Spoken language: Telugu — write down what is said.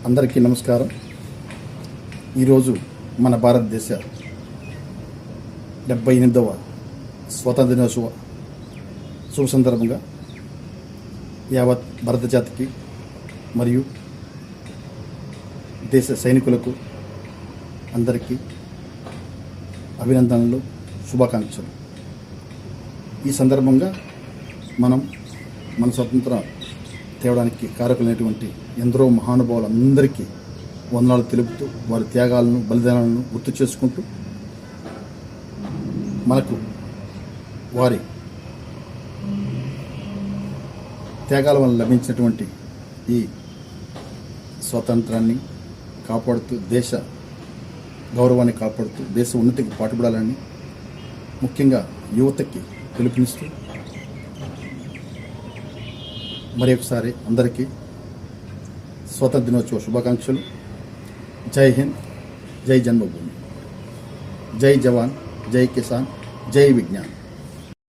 అందరికీ నమస్కారం. ఈరోజు మన భారతదేశ 78వ స్వాతంత్ర దినోత్సవ శుభ సందర్భంగా యావత్ భారత జాతికి మరియు దేశ సైనికులకు అందరికీ అభినందనలు, శుభాకాంక్షలు. ఈ సందర్భంగా మనం మన స్వతంత్రం తేవడానికి కారకులైనటువంటి ఎందరో మహానుభావులందరికీ వందనాలు తెలుపుతూ వారి త్యాగాలను, బలిదానాలను గుర్తు చేసుకుంటూ మనకు వారి త్యాగాల వల్ల లభించినటువంటి ఈ స్వాతంత్రాన్ని కాపాడుతూ, దేశ గౌరవాన్ని కాపాడుతూ, దేశ ఉన్నతికి పాటుపడాలని ముఖ్యంగా యువతకి పిలుపునిస్తూ మరి ఒకసారి అందరికీ స్వాతంత్ర దినోత్సవ శుభాకాంక్షలు. జై హింద్, జై జన్మభూమి, జై జవాన్, జై కిసాన్, జై విజ్ఞాన్.